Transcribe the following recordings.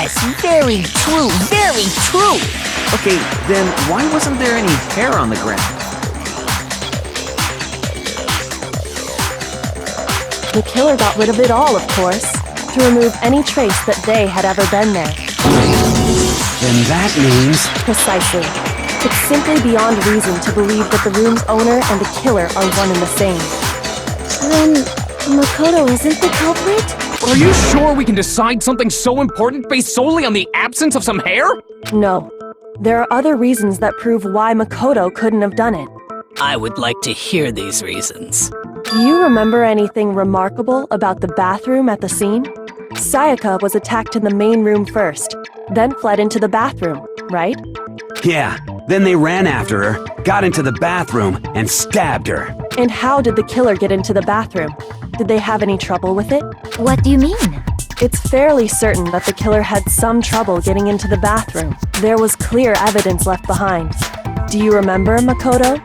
Yes, very true, very true. Okay, then why wasn't there any hair on the ground? The killer got rid of it all, of course, to remove any trace that they had ever been there. Then that means... Precisely. It's simply beyond reason to believe that the room's owner and the killer are one and the same. Then Makoto isn't the culprit? Are you sure we can decide something so important based solely on the absence of some hair? No. There are other reasons that prove why Makoto couldn't have done it. I would like to hear these reasons. Do you remember anything remarkable about the bathroom at the scene? Sayaka was attacked in the main room first, then fled into the bathroom, right? Yeah, then they ran after her, got into the bathroom, and stabbed her. And how did the killer get into the bathroom? Did they have any trouble with it? What do you mean? It's fairly certain that the killer had some trouble getting into the bathroom. There was clear evidence left behind. Do you remember, Makoto?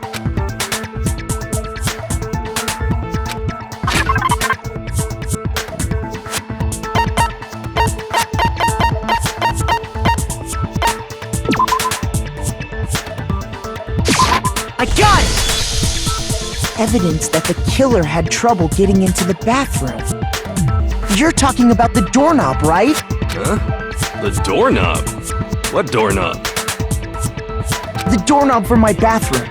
I got it! Evidence that the killer had trouble getting into the bathroom. You're talking about the doorknob, right? Huh? The doorknob? What doorknob? The doorknob for my bathroom.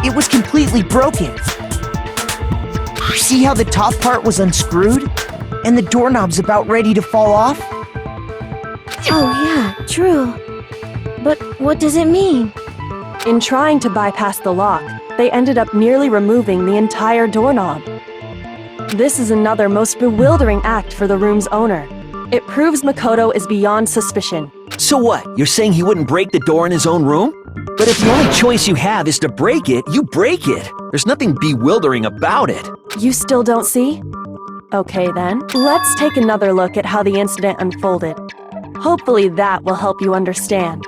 It was completely broken. See how the top part was unscrewed? And the doorknob's about ready to fall off? Oh yeah, true. But what does it mean? In trying to bypass the lock, they ended up nearly removing the entire doorknob. This is another most bewildering act for the room's owner. It proves Makoto is beyond suspicion. So what? You're saying he wouldn't break the door in his own room? But if the only choice you have is to break it, you break it. There's nothing bewildering about it. You still don't see? Okay then, let's take another look at how the incident unfolded. Hopefully that will help you understand.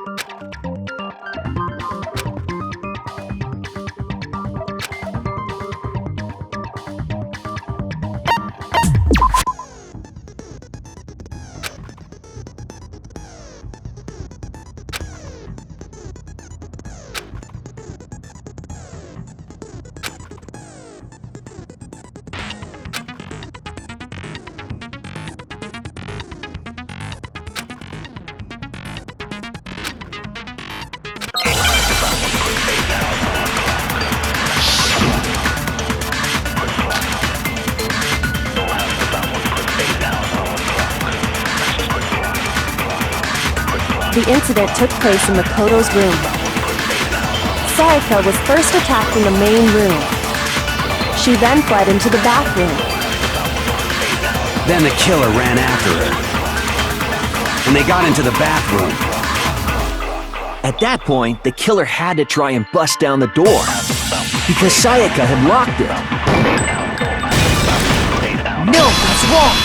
The incident took place in Makoto's room. Sayaka was first attacked in the main room. She then fled into the bathroom. Then the killer ran after her. And they got into the bathroom. At that point, the killer had to try and bust down the door. Because Sayaka had locked it. No, that's wrong!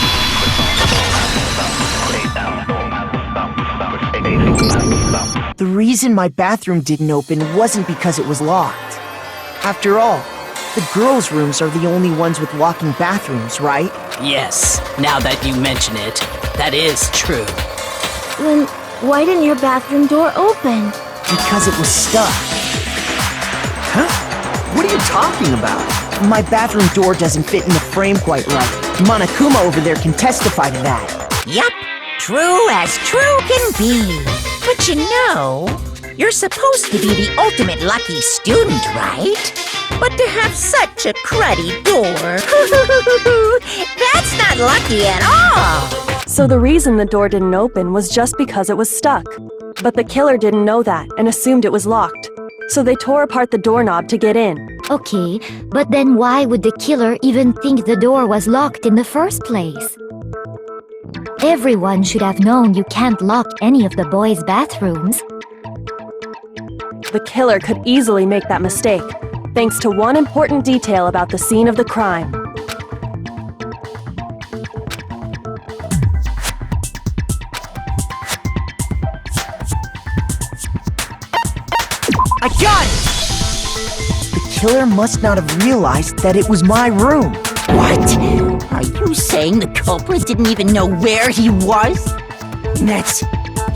The reason my bathroom didn't open wasn't because it was locked. After all, the girls' rooms are the only ones with walking bathrooms, right? Yes, now that you mention it, that is true. Then why didn't your bathroom door open? Because it was stuck. Huh? What are you talking about? My bathroom door doesn't fit in the frame quite right. Monokuma over there can testify to that. Yup, true as true can be. But you know, you're supposed to be the ultimate lucky student, right? But to have such a cruddy door, that's not lucky at all! So the reason the door didn't open was just because it was stuck. But the killer didn't know that and assumed it was locked. So they tore apart the doorknob to get in. Okay, but then why would the killer even think the door was locked in the first place? Everyone should have known you can't lock any of the boys' bathrooms. The killer could easily make that mistake, thanks to one important detail about the scene of the crime. I got it! The killer must not have realized that it was my room. What? Are you saying the culprit didn't even know where he was? That's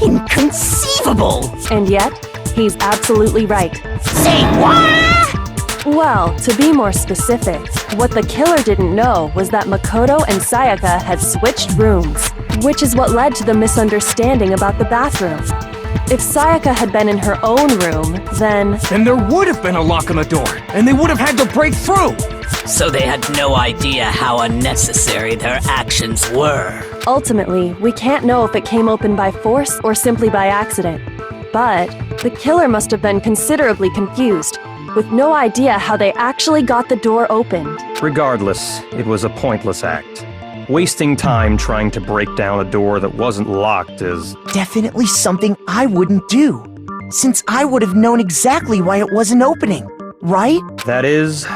Inconceivable! And yet, he's absolutely right. Say what? Well, to be more specific, what the killer didn't know was that Makoto and Sayaka had switched rooms, which is what led to the misunderstanding about the bathroom. If Sayaka had been in her own room, then there would have been a lock on the door, and they would have had to break through! So they had no idea how unnecessary their actions were. ultimately, we can't know if it came open by force or simply by accident. But the killer must have been considerably confused, with no idea how they actually got the door opened. Regardless, it was a pointless act. Wasting time trying to break down a door that wasn't locked is... Definitely something I wouldn't do, since I would have known exactly why it wasn't opening, right? That is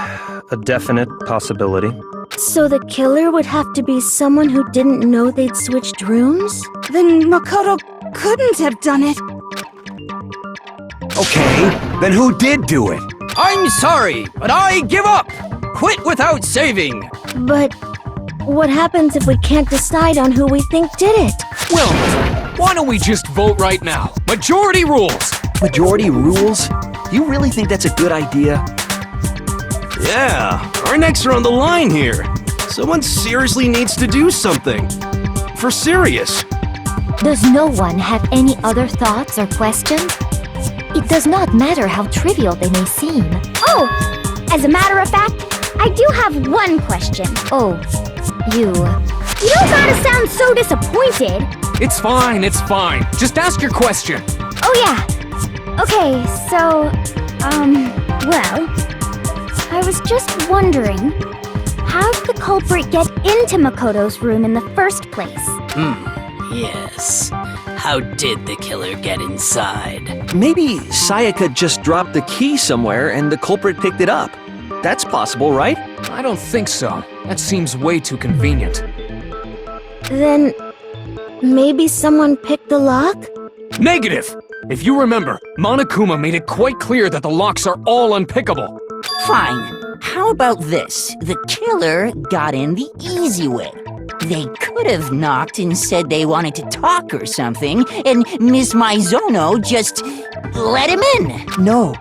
a definite possibility. So the killer would have to be someone who didn't know they'd switched rooms? Then Makoto couldn't have done it. Okay, then who did do it? I'm sorry, but I give up! Quit without saving! But what happens if we can't decide on who we think did it? Well, why don't we just vote right now? Majority rules! Majority rules? You really think that's a good idea? Yeah, our necks are on the line here. Someone seriously needs to do something. For serious. Does no one have any other thoughts or questions? It does not matter how trivial they may seem. Oh, as a matter of fact, I do have one question. Oh, you... You don't gotta sound so disappointed. It's fine, it's fine. Just ask your question. Oh yeah. Okay, so, well, I was just wondering, how did the culprit get into Makoto's room in the first place? Yes. How did the killer get inside? Maybe Sayaka just dropped the key somewhere and the culprit picked it up. That's possible, right? I don't think so. That seems way too convenient. Then maybe someone picked the lock? Negative! If you remember, Monokuma made it quite clear that the locks are all unpickable. Fine. How about this? The killer got in the easy way. They could have knocked and said they wanted to talk or something, and Miss Maizono just let him in. No,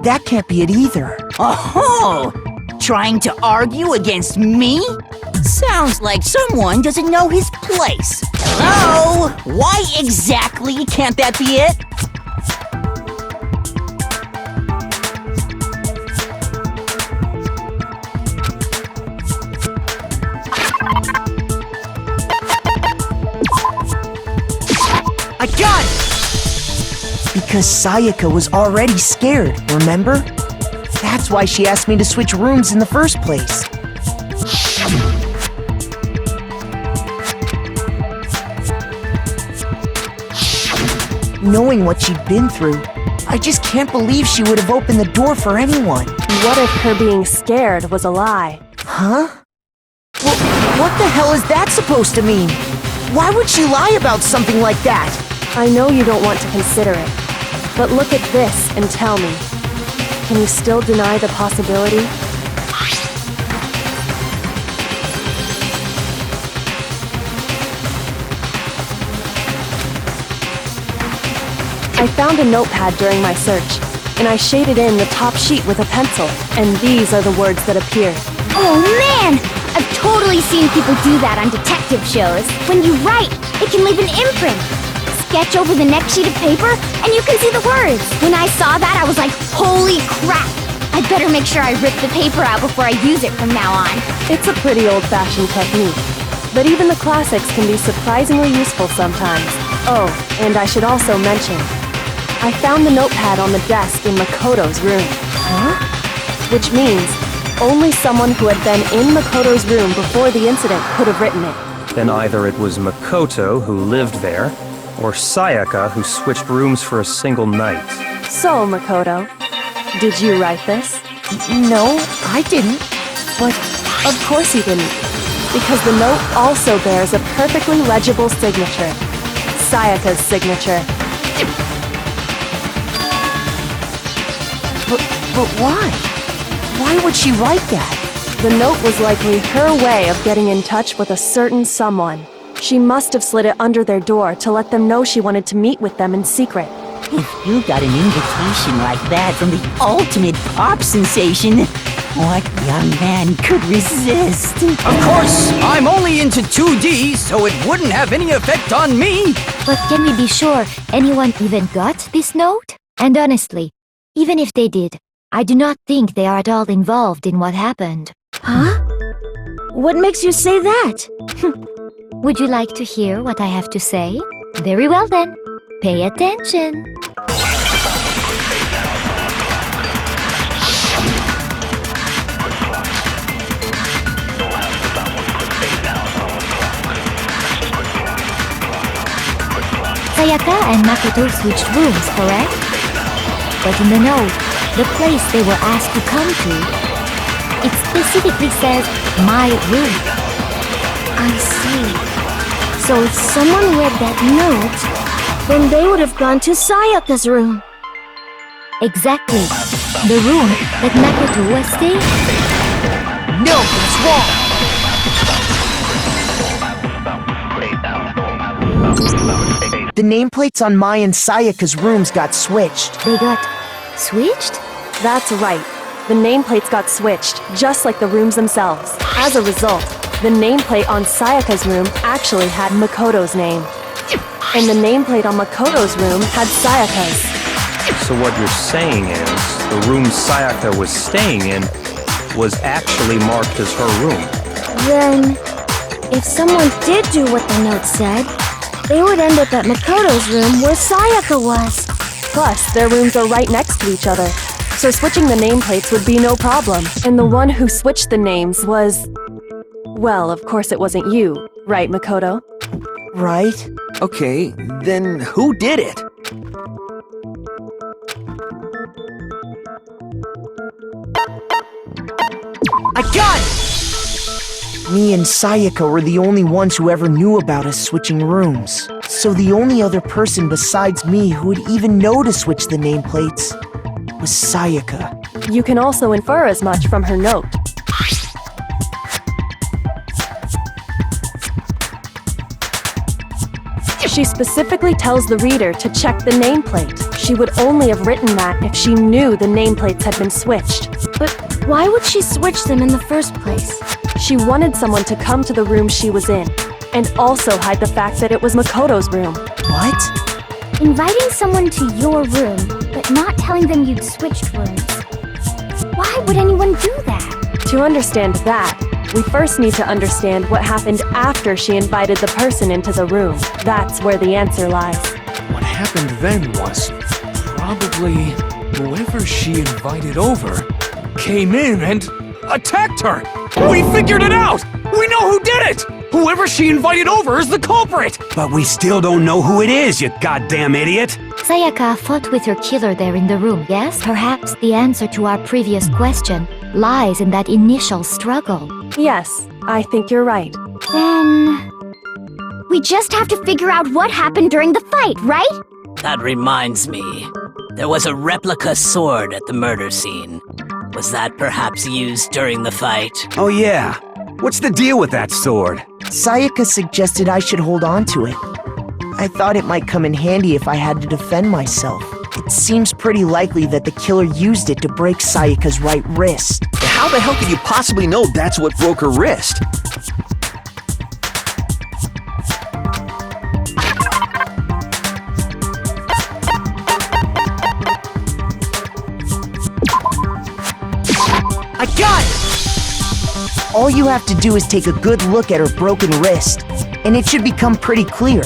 that can't be it either. Oh, trying to argue against me? Sounds like someone doesn't know his place. Hello? Why exactly can't that be it? I got it! Because Sayaka was already scared, remember? That's why she asked me to switch rooms in the first place. Knowing what she'd been through, I just can't believe she would have opened the door for anyone. What if her being scared was a lie? Huh? Well, what the hell is that supposed to mean? Why would she lie about something like that? I know you don't want to consider it, but look at this and tell me. Can you still deny the possibility? I found a notepad during my search, and I shaded in the top sheet with a pencil, and these are the words that appeared. Oh man! I've totally seen people do that on detective shows. When you write, it can leave an imprint. Sketch over the next sheet of paper, and you can see the words. When I saw that, I was like, holy crap! I'd better make sure I rip the paper out before I use it from now on. It's a pretty old-fashioned technique, but even the classics can be surprisingly useful sometimes. Oh, and I should also mention, I found the notepad on the desk in Makoto's room. Huh? Which means only someone who had been in Makoto's room before the incident could have written it. Then either it was Makoto who lived there, or Sayaka who switched rooms for a single night. So, Makoto, did you write this? No, I didn't. But of course you didn't, because the note also bears a perfectly legible signature. Sayaka's signature. But why? Why would she write that? The note was likely her way of getting in touch with a certain someone. She must have slid it under their door to let them know she wanted to meet with them in secret. If you got an invitation like that from the ultimate pop sensation, what young man could resist? Of course, I'm only into 2D, so it wouldn't have any effect on me. But can we be sure anyone even got this note? And honestly, even if they did, I do not think they are at all involved in what happened. Huh? What makes you say that? Would you like to hear what I have to say? Very well then. Pay attention. Sayaka and Makoto switched rooms, correct? But in the note, the place they were asked to come to, it specifically says, my room. I see. So if someone read that note, then they would have gone to Sayaka's room. Exactly. The room that Makoto was staying. No, that's wrong! The nameplates on Mai and Sayaka's rooms got switched. They got switched? That's right. The nameplates got switched, just like the rooms themselves. As a result, the nameplate on Sayaka's room actually had Makoto's name. And the nameplate on Makoto's room had Sayaka's. So what you're saying is, the room Sayaka was staying in was actually marked as her room. Then, if someone did do what the note said, they would end up at Makoto's room where Sayaka was. Plus, their rooms are right next to each other, so switching the nameplates would be no problem. And the one who switched the names was... Well, of course it wasn't you, right, Makoto? Right. Okay, then who did it? I got it! Me and Sayaka were the only ones who ever knew about us switching rooms. So the only other person besides me who would even know to switch the nameplates was Sayaka. You can also infer as much from her note. She specifically tells the reader to check the nameplate. She would only have written that if she knew the nameplates had been switched. But why would she switch them in the first place? She wanted someone to come to the room she was in, and also hide the fact that it was Makoto's room. What? Inviting someone to your room, but not telling them you'd switched rooms. Why would anyone do that? To understand that, we first need to understand what happened after she invited the person into the room. That's where the answer lies. What happened then was probably whoever she invited over came in and attacked her. We figured it out! We know who did it! Whoever she invited over is the culprit! But we still don't know who it is, you goddamn idiot! Sayaka fought with her killer there in the room, yes? Perhaps the answer to our previous question lies in that initial struggle. Yes, I think you're right. Then... we just have to figure out what happened during the fight, right? That reminds me. There was a replica sword at the murder scene. Was that perhaps used during the fight? Oh yeah. What's the deal with that sword? Sayaka suggested I should hold on to it. I thought it might come in handy if I had to defend myself. It seems pretty likely that the killer used it to break Sayaka's right wrist. How the hell could you possibly know that's what broke her wrist? I got it! All you have to do is take a good look at her broken wrist, and it should become pretty clear.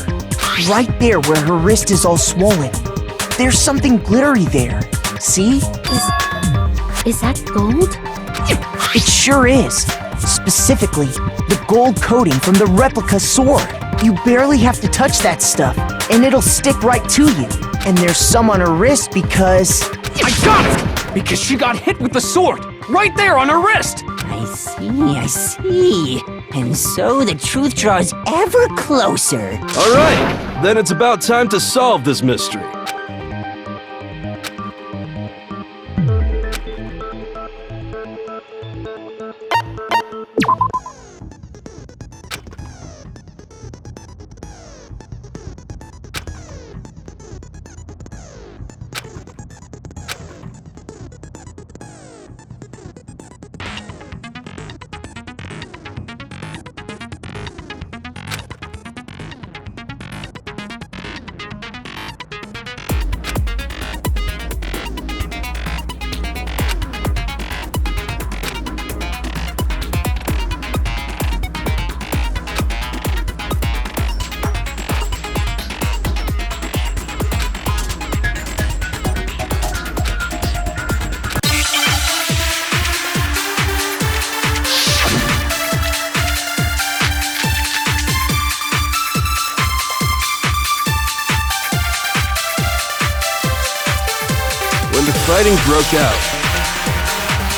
Right there where her wrist is all swollen. There's something glittery there. See? Is that gold? It sure is. Specifically, the gold coating from the replica sword. You barely have to touch that stuff, and it'll stick right to you. And there's some on her wrist because... I got it! Because she got hit with the sword! Right there on her wrist! I see. And so the truth draws ever closer. All right, then it's about time to solve this mystery. fighting broke out.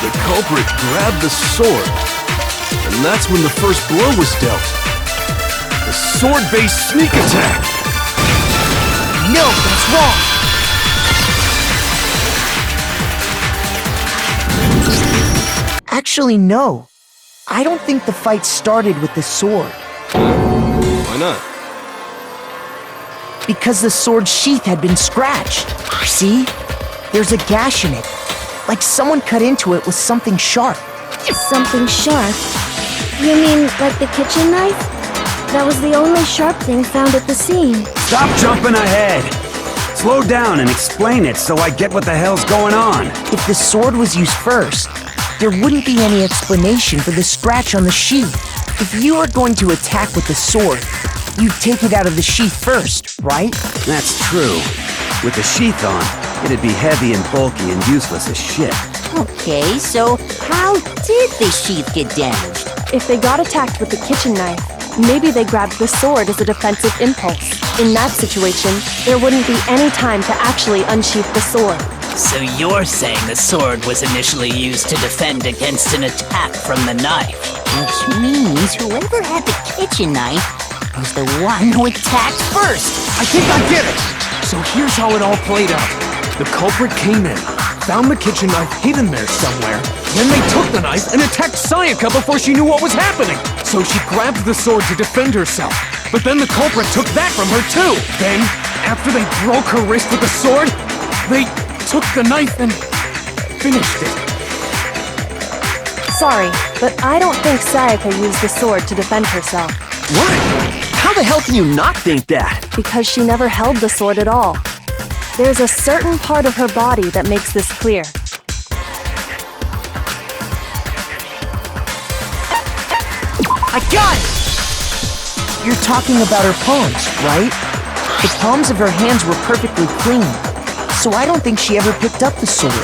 The culprit grabbed the sword, and that's when the first blow was dealt. The sword-based sneak attack! No, that's wrong! Actually, no. I don't think the fight started with the sword. Why not? Because the sword's sheath had been scratched. See? There's a gash in it. Like someone cut into it with something sharp. Something sharp? You mean like the kitchen knife? That was the only sharp thing found at the scene. Stop jumping ahead! Slow down and explain it so I get what the hell's going on. If the sword was used first, there wouldn't be any explanation for the scratch on the sheath. If you are going to attack with the sword, you'd take it out of the sheath first, right? That's true. With the sheath on, it'd be heavy and bulky and useless as shit. Okay, so how did the sheath get damaged? If they got attacked with the kitchen knife, maybe they grabbed the sword as a defensive impulse. In that situation, there wouldn't be any time to actually unsheath the sword. So you're saying the sword was initially used to defend against an attack from the knife? Which means whoever had the kitchen knife was the one who attacked first. I think I get it! So here's how it all played out. The culprit came in, found the kitchen knife hidden there somewhere, then they took the knife and attacked Sayaka before she knew what was happening. So she grabbed the sword to defend herself, but then the culprit took that from her too. Then, after they broke her wrist with the sword, they took the knife and finished it. Sorry, but I don't think Sayaka used the sword to defend herself. What? How the hell can you not think that? Because she never held the sword at all. There's a certain part of her body that makes this clear. I got it! You're talking about her palms, right? The palms of her hands were perfectly clean, so I don't think she ever picked up the sword.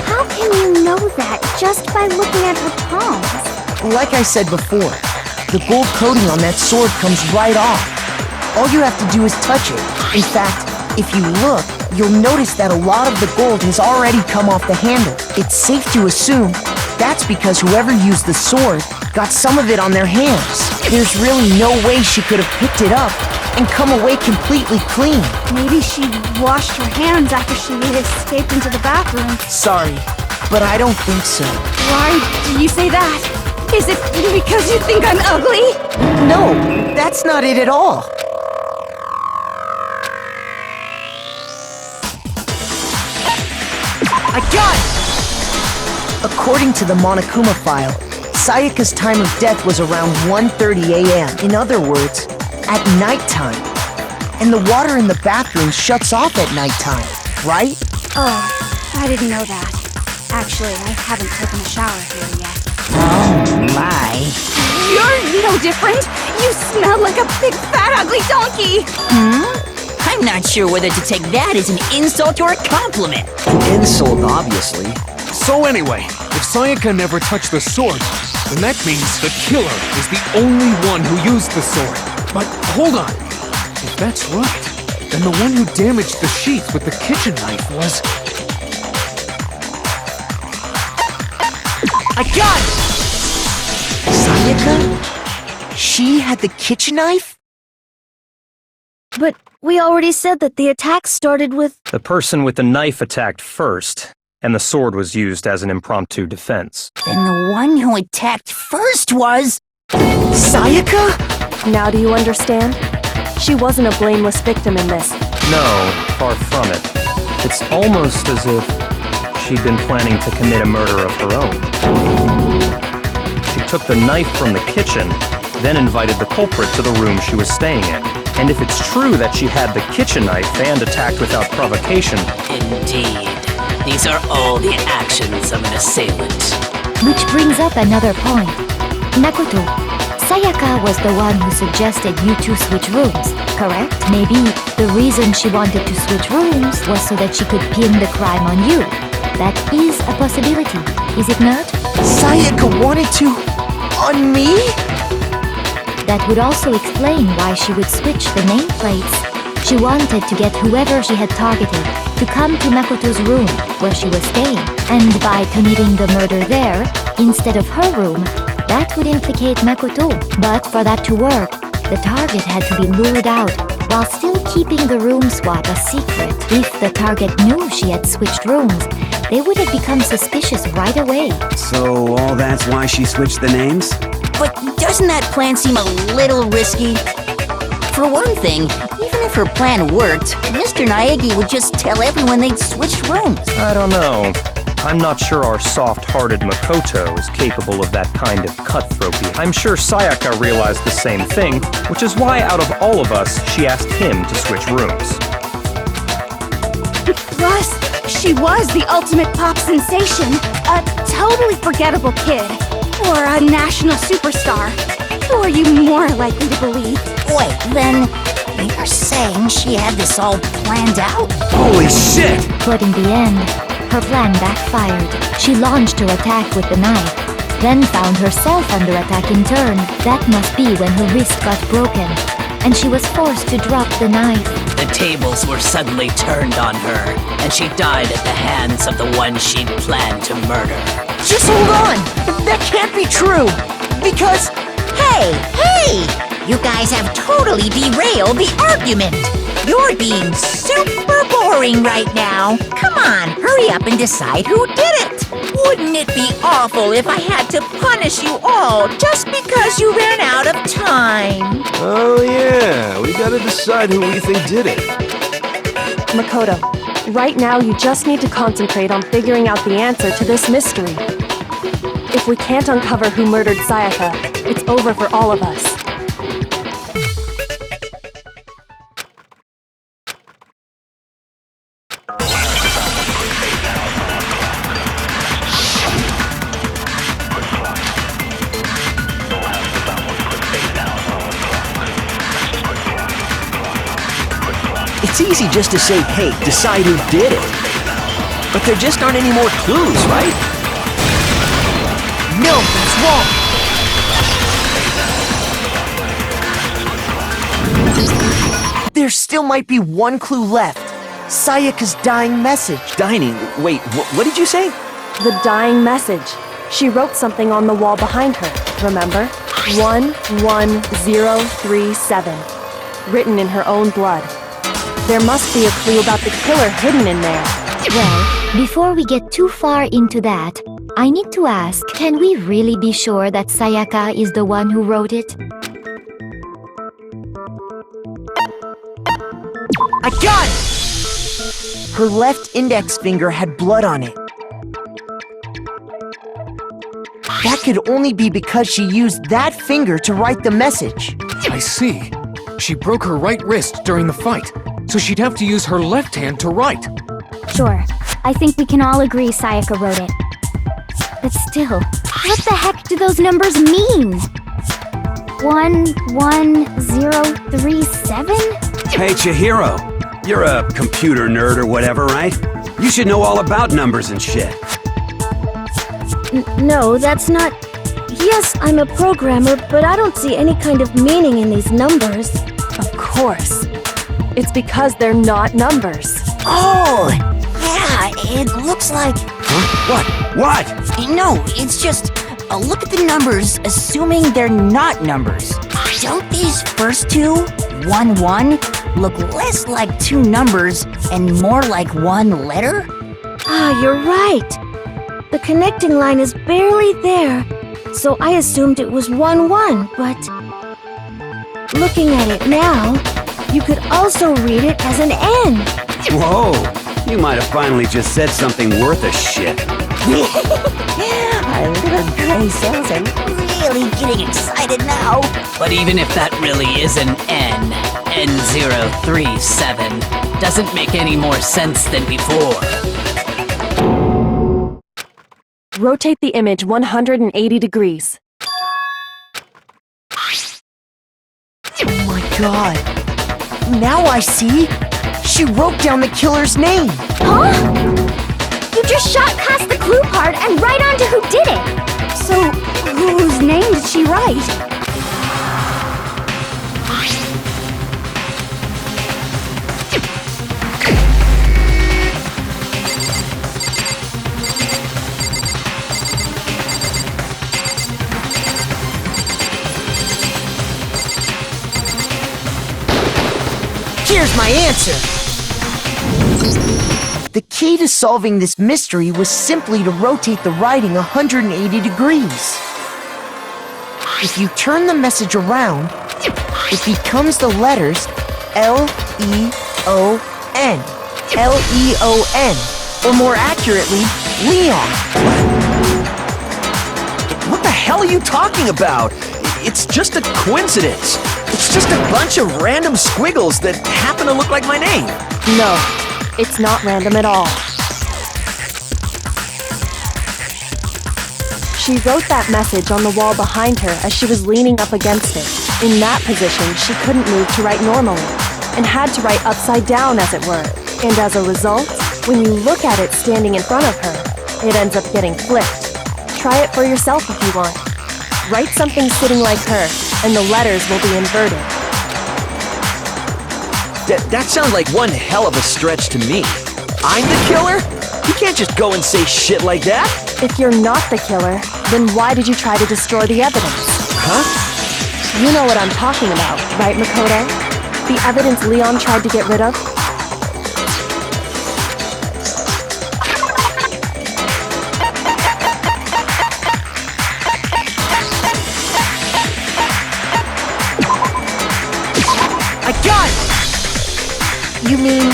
How can you know that just by looking at her palms? Like I said before, the gold coating on that sword comes right off. All you have to do is touch it. In fact, if you look, you'll notice that a lot of the gold has already come off the handle. It's safe to assume that's because whoever used the sword got some of it on their hands. There's really no way she could have picked it up and come away completely clean. Maybe she washed her hands after she escaped into the bathroom. Sorry, but I don't think so. Why do you say that? Is it because you think I'm ugly? No, that's not it at all. I got it! According to the Monokuma file, Sayaka's time of death was around 1:30 a.m. In other words, at nighttime. And the water in the bathroom shuts off at nighttime, right? Oh, I didn't know that. Actually, I haven't taken a shower here yet. Oh my. You're no different! You smell like a big fat ugly donkey! I'm not sure whether to take that as an insult or a compliment. An insult, obviously. So anyway, if Sayaka never touched the sword, then that means the killer is the only one who used the sword. But hold on. If that's right, then the one who damaged the sheath with the kitchen knife was... I got it! Sayaka? She had the kitchen knife? But we already said that the attack started with... The person with the knife attacked first, and the sword was used as an impromptu defense. Then the one who attacked first was... Sayaka? Now do you understand? She wasn't a blameless victim in this. No, far from it. It's almost as if she'd been planning to commit a murder of her own. She took the knife from the kitchen, then invited the culprit to the room she was staying in. And if it's true that she had the kitchen knife and attacked without provocation... Indeed. These are all the actions of an assailant. Which brings up another point. Makoto, Sayaka was the one who suggested you two switch rooms, correct? Maybe the reason she wanted to switch rooms was so that she could pin the crime on you. That is a possibility, is it not? Sayaka wanted to... on me? That would also explain why she would switch the nameplates. She wanted to get whoever she had targeted to come to Makoto's room where she was staying. And by committing the murder there, instead of her room, that would implicate Makoto. But for that to work, the target had to be lured out while still keeping the room swap a secret. If the target knew she had switched rooms, they would have become suspicious right away. So all that's why she switched the names? But doesn't that plan seem a little risky? For one thing, even if her plan worked, Mr. Naegi would just tell everyone they'd switched rooms. I don't know. I'm not sure our soft-hearted Makoto is capable of that kind of cutthroat behavior. I'm sure Sayaka realized the same thing, which is why out of all of us, she asked him to switch rooms. Plus, she was the ultimate pop sensation, a totally forgettable kid, or a national superstar. Who are you more likely to believe? Wait, then you're saying she had this all planned out? Holy shit! But in the end, her plan backfired. She launched her attack with the knife, then found herself under attack in turn. That must be when her wrist got broken, and she was forced to drop the knife. The tables were suddenly turned on her, and she died at the hands of the one she'd planned to murder. Just hold on! That can't be true! Because... Hey! You guys have totally derailed the argument! You're being super boring right now! Come on, hurry up and decide who did it! Wouldn't it be awful if I had to punish you all just because you ran out of time? Oh yeah, we gotta decide who we think did it. Makoto, right now you just need to concentrate on figuring out the answer to this mystery. If we can't uncover who murdered Sayaka, it's over for all of us. It's easy just to say, hey, decide who did it. But there just aren't any more clues, right? No, that's wrong! There still might be one clue left. Sayaka's dying message. Dining? Wait, what did you say? The dying message. She wrote something on the wall behind her, remember? 11037. Written in her own blood. There must be a clue about the killer hidden in there. Well, before we get too far into that, I need to ask, can we really be sure that Sayaka is the one who wrote it? I got it! Her left index finger had blood on it. That could only be because she used that finger to write the message. I see. She broke her right wrist during the fight, so she'd have to use her left hand to write. Sure. I think we can all agree Sayaka wrote it. But still, what the heck do those numbers mean? 11037? Hey, Chihiro. You're a computer nerd or whatever, right? You should know all about numbers and shit. No, that's not... Yes, I'm a programmer, but I don't see any kind of meaning in these numbers. Of course. It's because they're not numbers. Oh! Yeah, it looks like... Huh? What? No, it's just... look at the numbers, assuming they're not numbers. Don't these first two, 1-1, look less like two numbers and more like one letter? Ah, you're right. The connecting line is barely there, so I assumed it was 1-1, but... Looking at it now, you could also read it as an N. Whoa! You might have finally just said something worth a shit. Our little gray cells are really getting excited now. But even if that really is an N, N037, doesn't make any more sense than before. Rotate the image 180 degrees. Oh my god. Now I see. She wrote down the killer's name. Huh? You just shot past the clue part and right onto who did it. So, whose name did she write? Here's my answer. The key to solving this mystery was simply to rotate the writing 180 degrees. If you turn the message around, it becomes the letters L-E-O-N. L-E-O-N. Or more accurately, Leon. What the hell are you talking about? It's just a coincidence. It's just a bunch of random squiggles that happen to look like my name. No, it's not random at all. She wrote that message on the wall behind her as she was leaning up against it. In that position, she couldn't move to write normally, and had to write upside down, as it were. And as a result, when you look at it standing in front of her, it ends up getting flipped. Try it for yourself if you want. Write something sitting like her, and the letters will be inverted. That sounds like one hell of a stretch to me. I'm the killer? You can't just go and say shit like that. If you're not the killer, then why did you try to destroy the evidence? Huh? You know what I'm talking about, right, Makoto? The evidence Leon tried to get rid of? I got it! You mean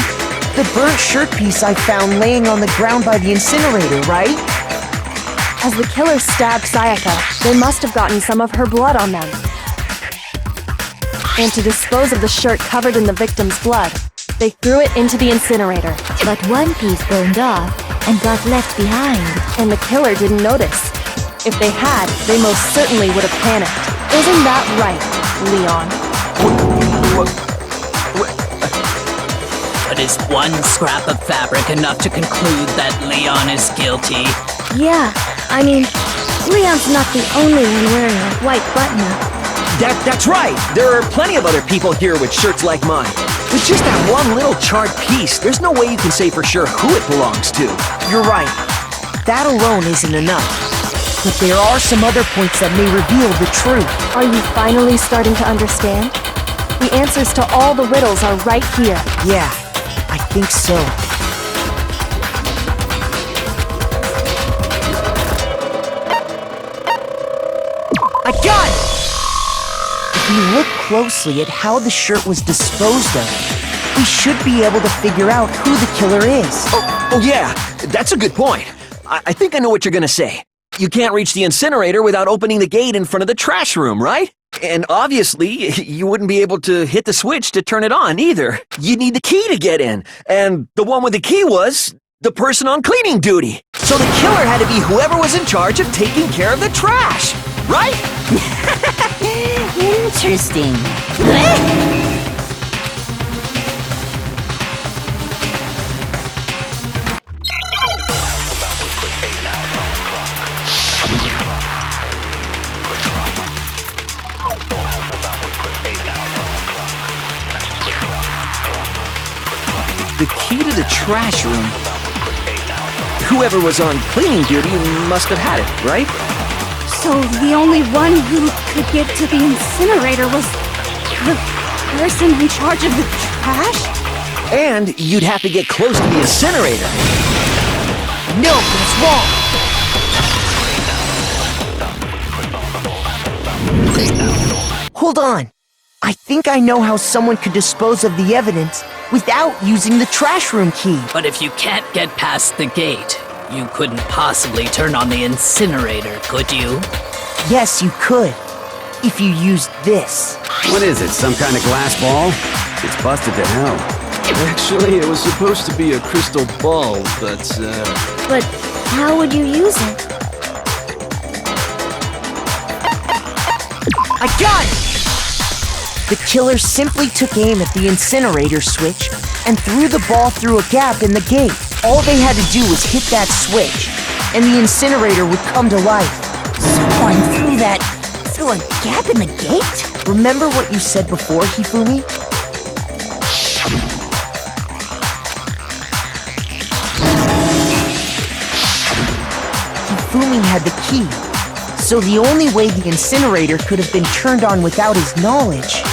the burnt shirt piece I found laying on the ground by the incinerator, right? As the killer stabbed Sayaka, they must have gotten some of her blood on them. And to dispose of the shirt covered in the victim's blood, they threw it into the incinerator. But one piece burned off and got left behind. And the killer didn't notice. If they had, they most certainly would have panicked. Isn't that right, Leon? But is one scrap of fabric enough to conclude that Leon is guilty? Yeah, I mean, Leon's not the only one wearing a white button-up. That's right! There are plenty of other people here with shirts like mine. With just that one little charred piece, there's no way you can say for sure who it belongs to. You're right. That alone isn't enough. But there are some other points that may reveal the truth. Are you finally starting to understand? The answers to all the riddles are right here. Yeah, I think so. I got it! If we look closely at how the shirt was disposed of, we should be able to figure out who the killer is. Oh yeah, that's a good point. I think I know what you're gonna say. You can't reach the incinerator without opening the gate in front of the trash room, right? And obviously, you wouldn't be able to hit the switch to turn it on either. You'd need the key to get in, and the one with the key was the person on cleaning duty. So the killer had to be whoever was in charge of taking care of the trash, right? Interesting. The key to the trash room. Whoever was on cleaning duty must have had it, right? So the only one who could get to the incinerator was the person in charge of the trash? And you'd have to get close to the incinerator. No, that's wrong. Hold on. I think I know how someone could dispose of the evidence without using the trash room key. But if you can't get past the gate, you couldn't possibly turn on the incinerator, could you? Yes, you could. If you used this. What is it, some kind of glass ball? It's busted to hell. Actually, it was supposed to be a crystal ball, but, But how would you use it? I got it! The killer simply took aim at the incinerator switch and threw the ball through a gap in the gate. All they had to do was hit that switch, and the incinerator would come to life. Someone threw a gap in the gate? Remember what you said before, Hifumi? Hifumi had the key, so the only way the incinerator could have been turned on without his knowledge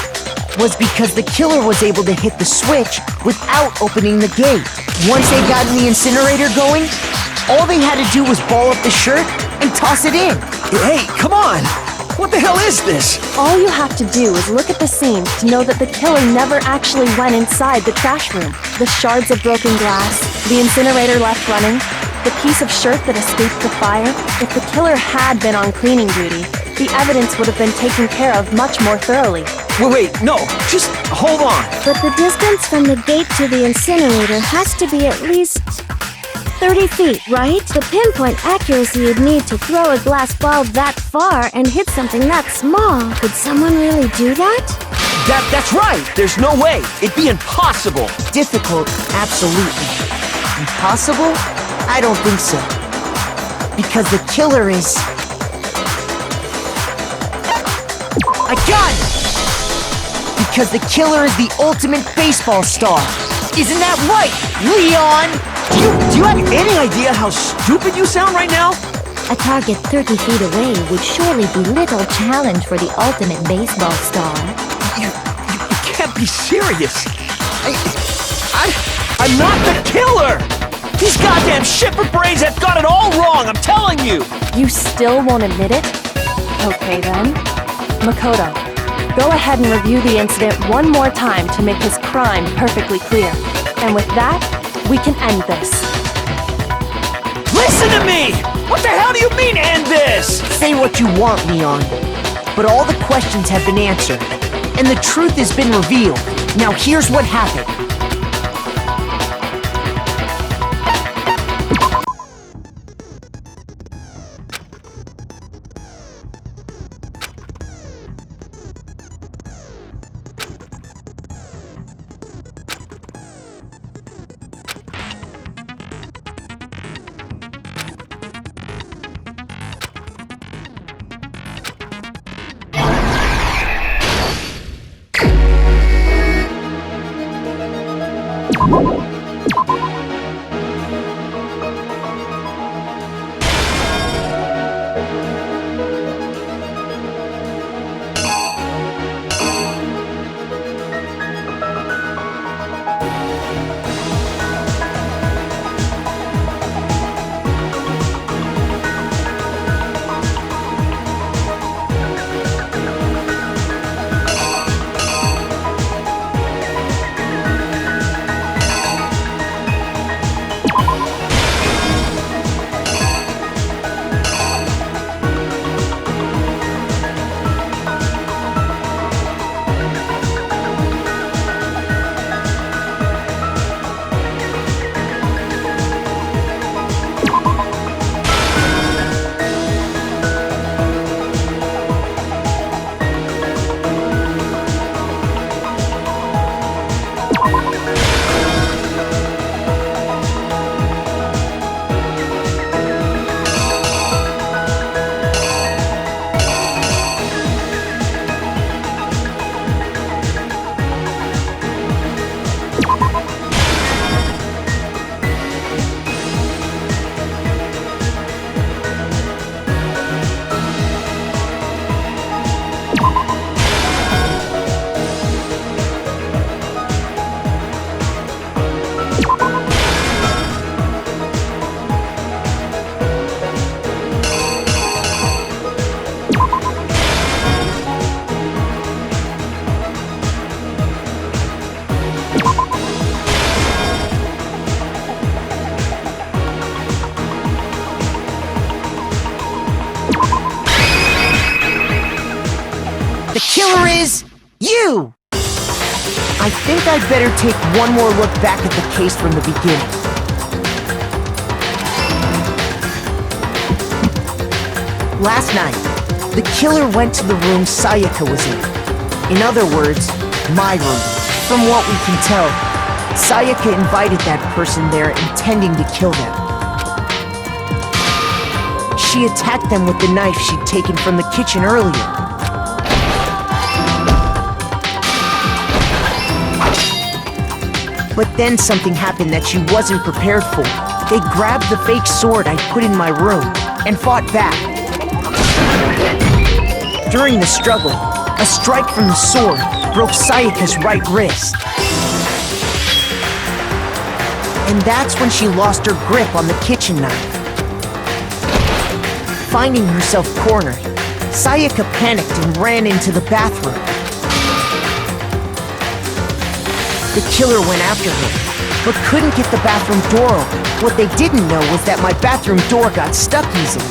was because the killer was able to hit the switch without opening the gate. Once they got the incinerator going, all they had to do was ball up the shirt and toss it in. Hey, come on! What the hell is this? All you have to do is look at the scene to know that the killer never actually went inside the trash room. The shards of broken glass, the incinerator left running, the piece of shirt that escaped the fire. If the killer had been on cleaning duty, the evidence would have been taken care of much more thoroughly. Wait, no, just hold on. But the distance from the gate to the incinerator has to be at least 30 feet, right? The pinpoint accuracy you'd need to throw a glass ball that far and hit something that small. Could someone really do that? That's right! There's no way! It'd be impossible! Difficult, absolutely. Impossible? I don't think so. Because the killer is... I got it! Because the killer is the ultimate baseball star. Isn't that right, Leon? Do you have any idea how stupid you sound right now? A target 30 feet away would surely be little challenge for the ultimate baseball star. You can't be serious. I'm not the killer! These goddamn shipper brains have got it all wrong, I'm telling you! You still won't admit it? Okay then. Makoto, go ahead and review the incident one more time to make his crime perfectly clear. And with that, we can end this. Listen to me! What the hell do you mean, end this? Say what you want, Leon. But all the questions have been answered, and the truth has been revealed. Now here's what happened. The killer is you! I think I'd better take one more look back at the case from the beginning. Last night, the killer went to the room Sayaka was in. In other words, my room. From what we can tell, Sayaka invited that person there intending to kill them. She attacked them with the knife she'd taken from the kitchen earlier. But then something happened that she wasn't prepared for. They grabbed the fake sword I put in my room and fought back. During the struggle, A strike from the sword broke Sayaka's right wrist. And that's when she lost her grip on the kitchen knife. Finding herself cornered, Sayaka panicked and ran into the bathroom. The killer went after her, but couldn't get the bathroom door open. What they didn't know was that my bathroom door got stuck easily,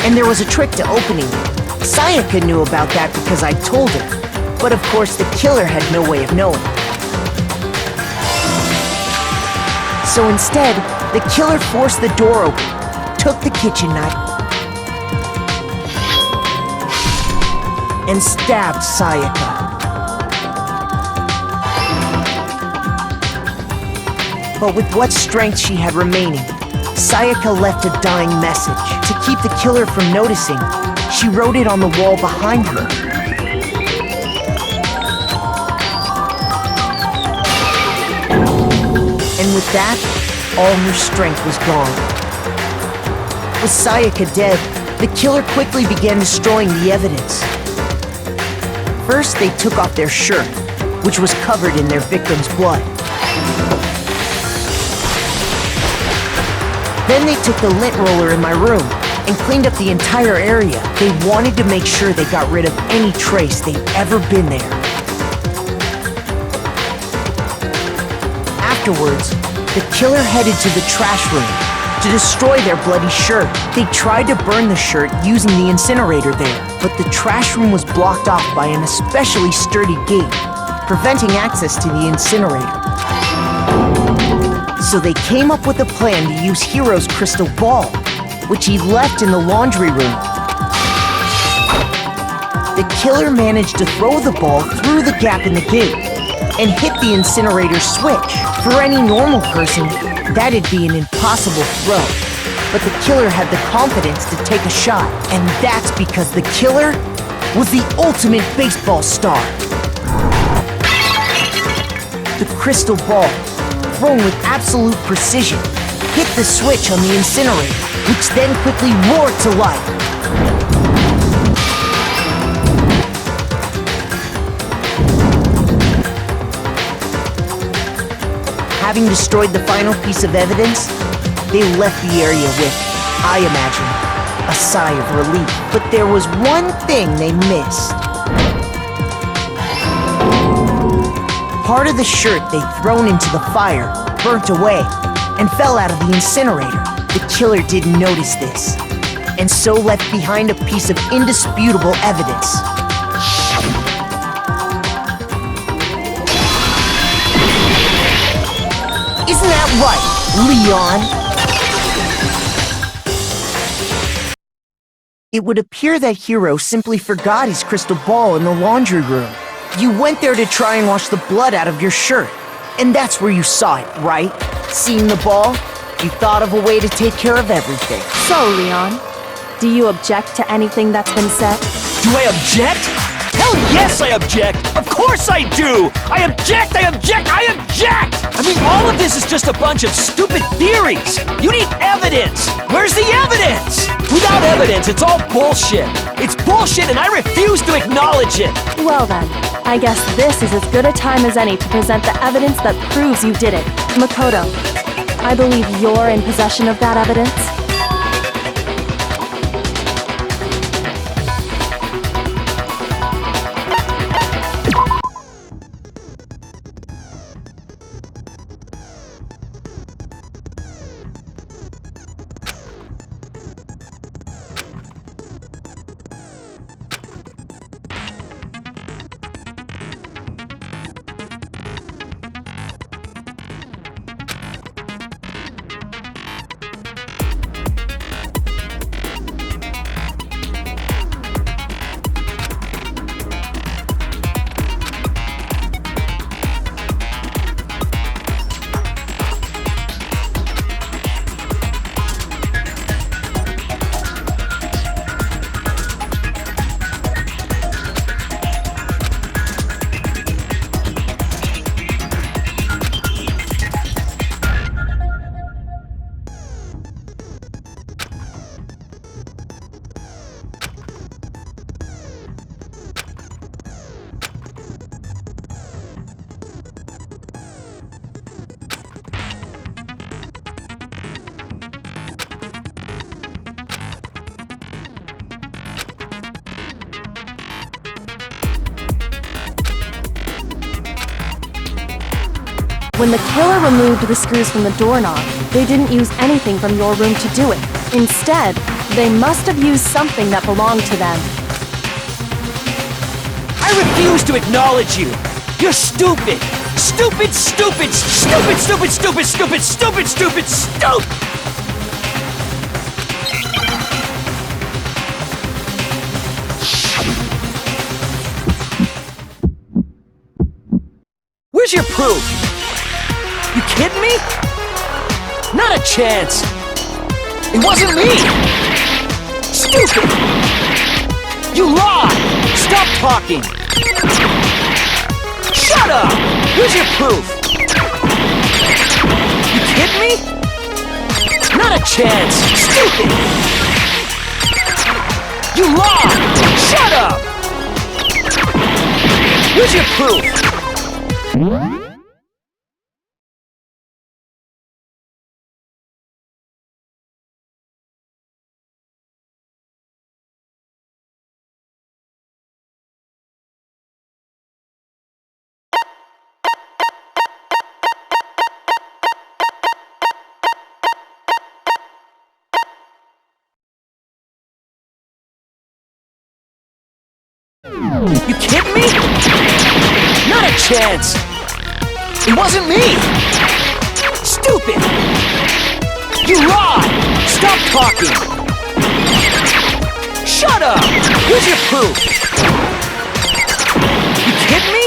and there was a trick to opening it. Sayaka knew about that because I told her, but of course the killer had no way of knowing. So instead, the killer forced the door open, took the kitchen knife, and stabbed Sayaka. But with what strength she had remaining, Sayaka left a dying message. To keep the killer from noticing, she wrote it on the wall behind her. And with that, all her strength was gone. With Sayaka dead, the killer quickly began destroying the evidence. First, they took off their shirt, which was covered in their victim's blood. Then they took the lint roller in my room and cleaned up the entire area. They wanted to make sure they got rid of any trace they'd ever been there. Afterwards, the killer headed to the trash room to destroy their bloody shirt. They tried to burn the shirt using the incinerator there, but the trash room was blocked off by an especially sturdy gate, preventing access to the incinerator. So they came up with a plan to use Hiro's crystal ball, which he left in the laundry room. The killer managed to throw the ball through the gap in the gate and hit the incinerator switch. For any normal person, that'd be an impossible throw. But the killer had the confidence to take a shot, and that's because the killer was the ultimate baseball star. The crystal ball, thrown with absolute precision, hit the switch on the incinerator, which then quickly roared to life. Having destroyed the final piece of evidence, they left the area with, I imagine, a sigh of relief. But there was one thing they missed. Part of the shirt they'd thrown into the fire burnt away and fell out of the incinerator. The killer didn't notice this, and so left behind a piece of indisputable evidence. Isn't that right, Leon? It would appear that Hiro simply forgot his crystal ball in the laundry room. You went there to try and wash the blood out of your shirt, and that's where you saw it, right? Seeing the ball, you thought of a way to take care of everything. So, Leon, do you object to anything that's been said? Do I object? Hell yes, I object! Of course I do! I object! I object! I object! I mean, all of this is just a bunch of stupid theories! You need evidence! Where's the evidence? Without evidence, it's all bullshit! It's bullshit and I refuse to acknowledge it! Well then, I guess this is as good a time as any to present the evidence that proves you did it. Makoto, I believe you're in possession of that evidence. When the killer removed the screws from the doorknob, they didn't use anything from your room to do it. Instead, they must have used something that belonged to them. I refuse to acknowledge you! You're stupid! Stupid, stupid, stupid, stupid, stupid, stupid, stupid, stupid, stupid! Where's your proof? You kidding me? Not a chance! It wasn't me! Stupid! You lied! Stop talking! Shut up! Where's your proof? You kidding me? Not a chance! Stupid! You lied! Shut up! Where's your proof? You kidding me? Not a chance! It wasn't me! Stupid! You lied! Stop talking! Shut up! Where's your proof? You kidding me?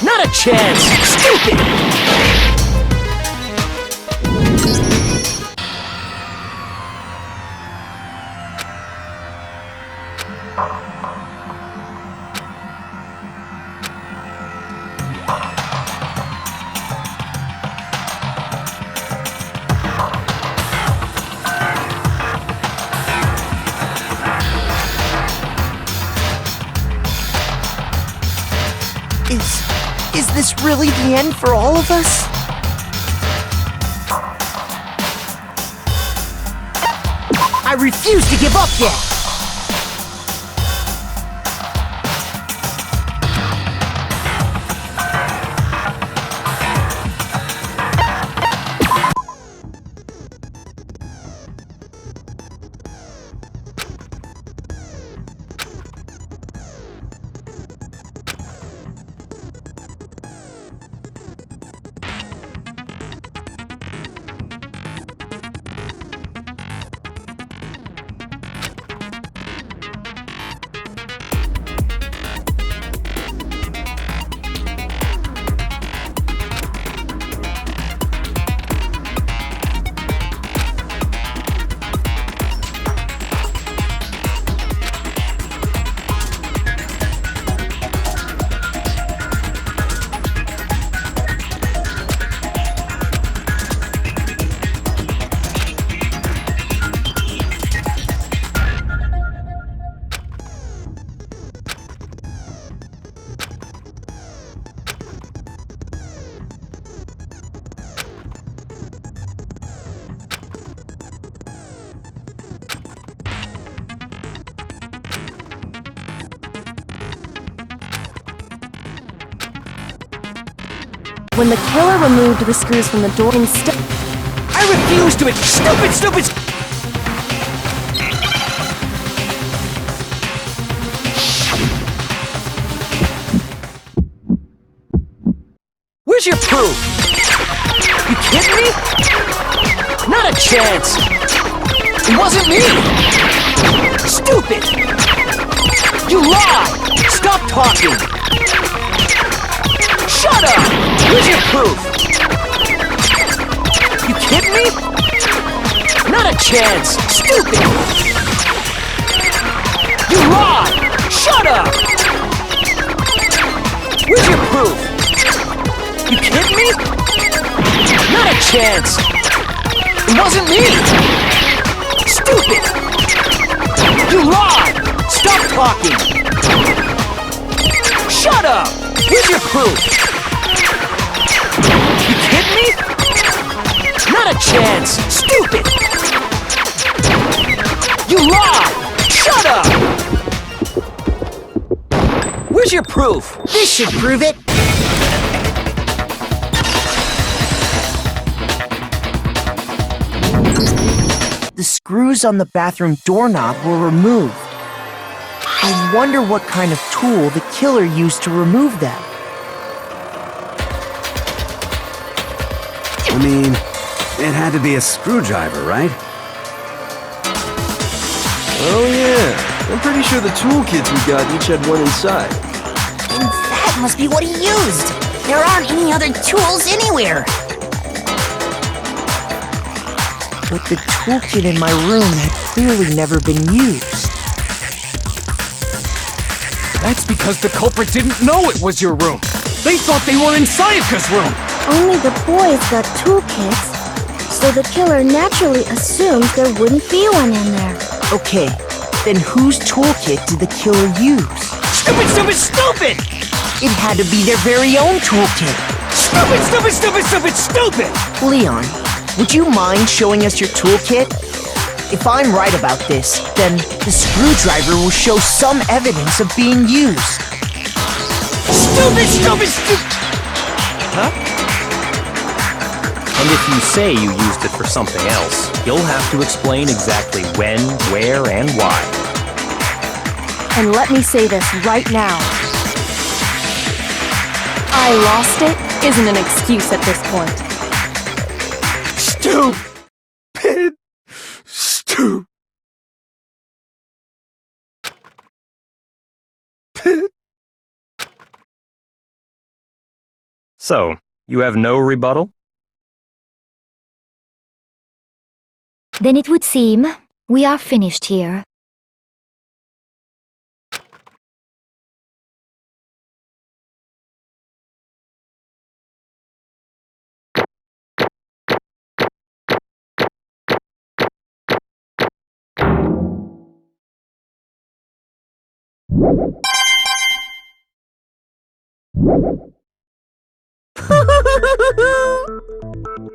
Not a chance! Stupid! Is this really the end for all of us? I refuse to give up yet! When the killer removed the screws from the door instead... I refuse to... Stupid, stupid... Where's your proof? You kidding me? Not a chance! It wasn't me! Stupid! You lied! Stop talking! Shut up! Where's your proof? You kidding me? Not a chance! Stupid! You lied! Shut up! Where's your proof? You kidding me? Not a chance! It wasn't me! Stupid! You lied! Stop talking! Shut up! Where's your proof? You kidding me? Not a chance! Stupid! You lied! Shut up! Where's your proof? This should prove it! the screws on the bathroom doorknob were removed. I wonder what kind of tool the killer used to remove them. I mean, it had to be a screwdriver, right? Oh yeah, I'm pretty sure the toolkits we got each had one inside. And that must be what he used. There aren't any other tools anywhere. But the toolkit in my room had clearly never been used. That's because the culprit didn't know it was your room. They thought they were in Sayaka's room. Only the boys got toolkits, so the killer naturally assumed there wouldn't be one in there. Okay, then whose toolkit did the killer use? Stupid, stupid, stupid! It had to be their very own toolkit. Stupid, stupid, stupid, stupid, stupid! Leon, would you mind showing us your toolkit? If I'm right about this, then the screwdriver will show some evidence of being used. Stupid, stupid, stupid! Huh? And if you say you used it for something else, you'll have to explain exactly when, where, and why. And let me say this right now. I lost it isn't an excuse at this point. Stupid. Stupid. So, you have no rebuttal? Then it would seem we are finished here.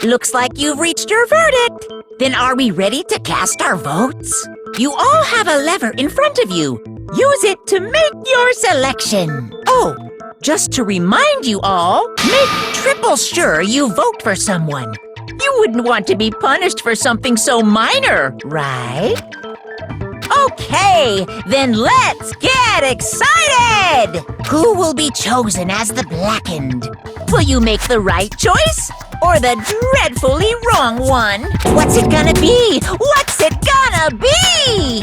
Looks like you've reached your verdict. Then are we ready to cast our votes? You all have a lever in front of you. Use it to make your selection. Oh, just to remind you all, make triple sure you vote for someone. You wouldn't want to be punished for something so minor, right? Okay, then let's get excited! Who will be chosen as the Blackened? Will you make the right choice? Or the dreadfully wrong one? What's it gonna be? What's it gonna be?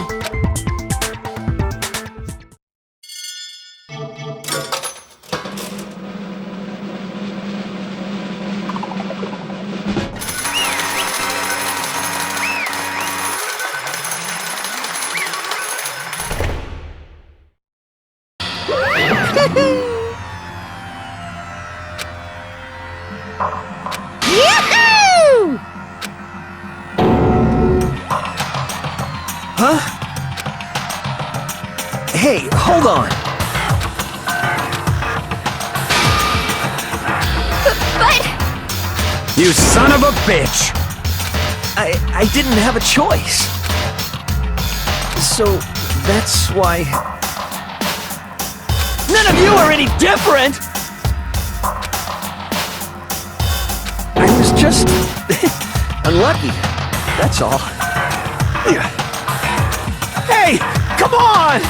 Yahoo! Huh? Hey, hold on. But... You son of a bitch! I didn't have a choice. So, that's why... None of you are any different! I was just... unlucky. That's all. Hey, come on!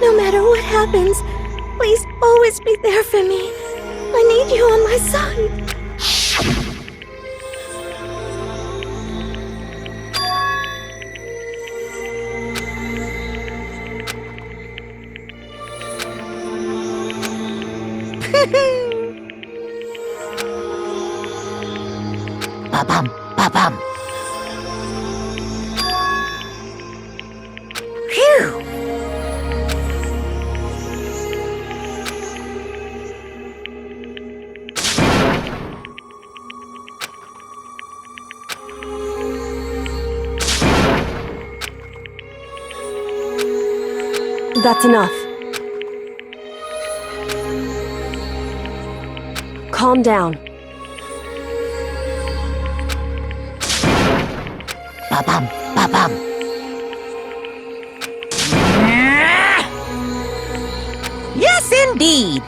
No matter what happens, please always be there for me. I need you on my side. Ba-bum, ba-bum. Phew! That's enough. Calm down. Ba-bum, ba-bum. Yes, indeed.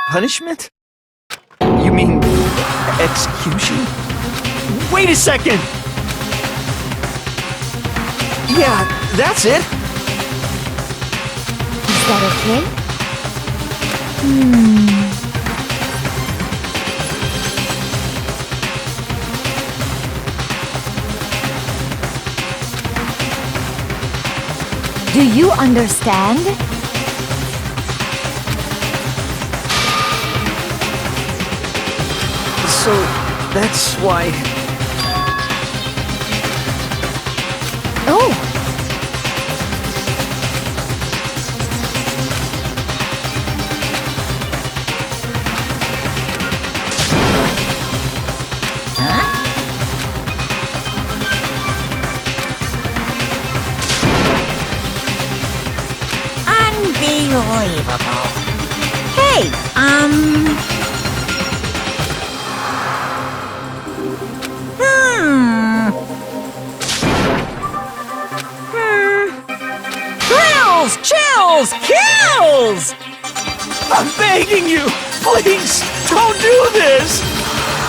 Punishment? You mean execution? Wait a second! Yeah, that's it. Is that okay? Do you understand? So, that's why... Oh! Unbelievable. Hey, Thrills, chills, kills! I'm begging you! Please, don't do this!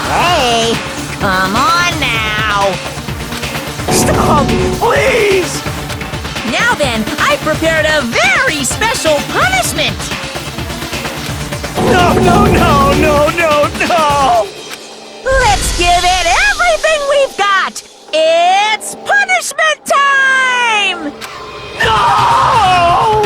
Hey, come on now! Stop, please! Now then, I prepared a very special punishment! No, no, no, no, no, no! Let's give it everything we've got! It's punishment time! No!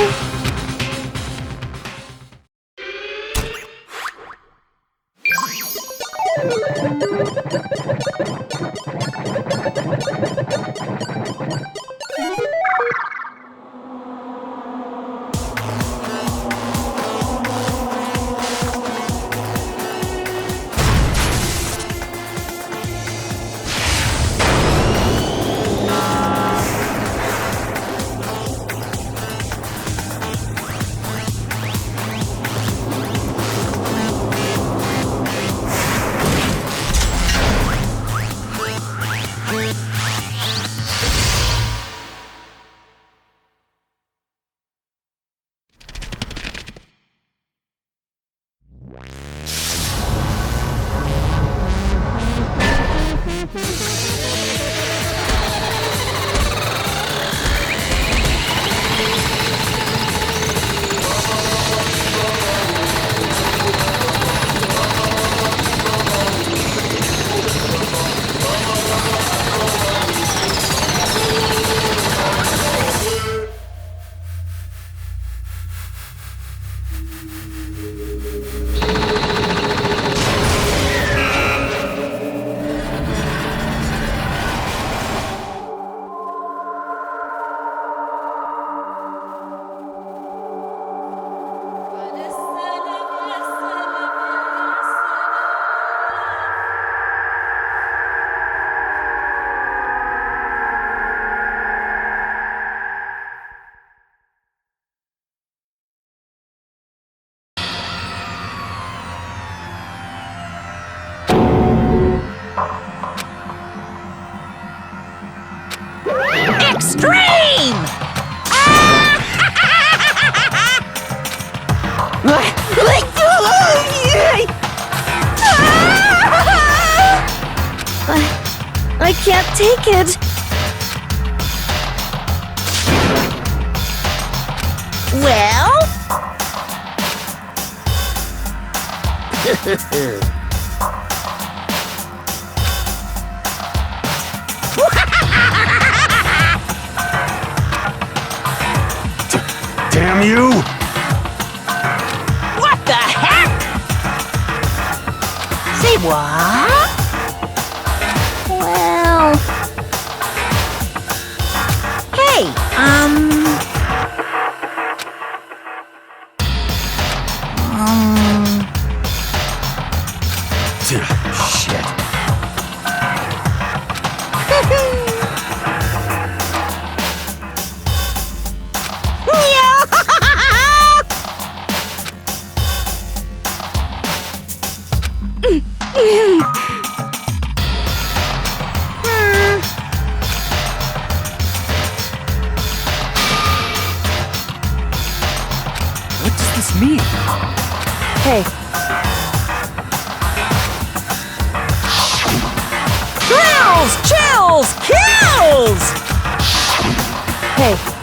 Extreme! I can't take it. Well? Damn you! What? Well... Hey, Shit. What does this mean? Hey, Chills! Chills! Kills! hey,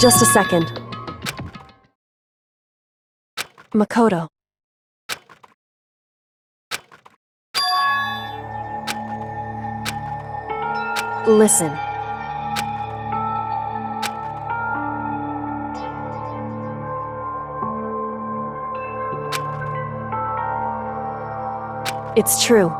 just a second. Makoto. Listen. It's true.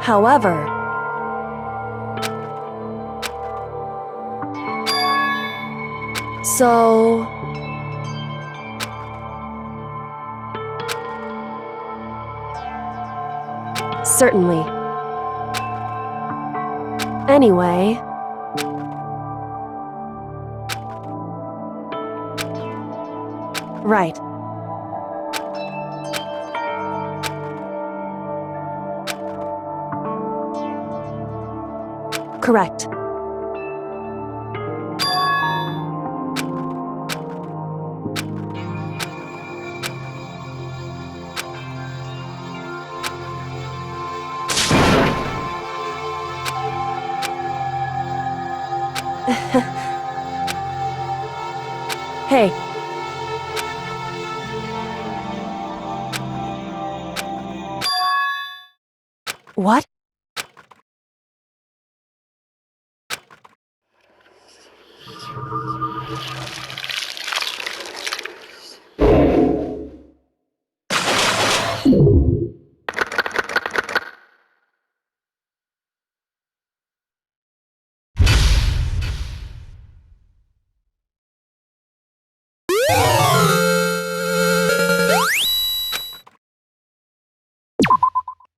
However, so... Certainly. Anyway... Right. Correct. Hey. What?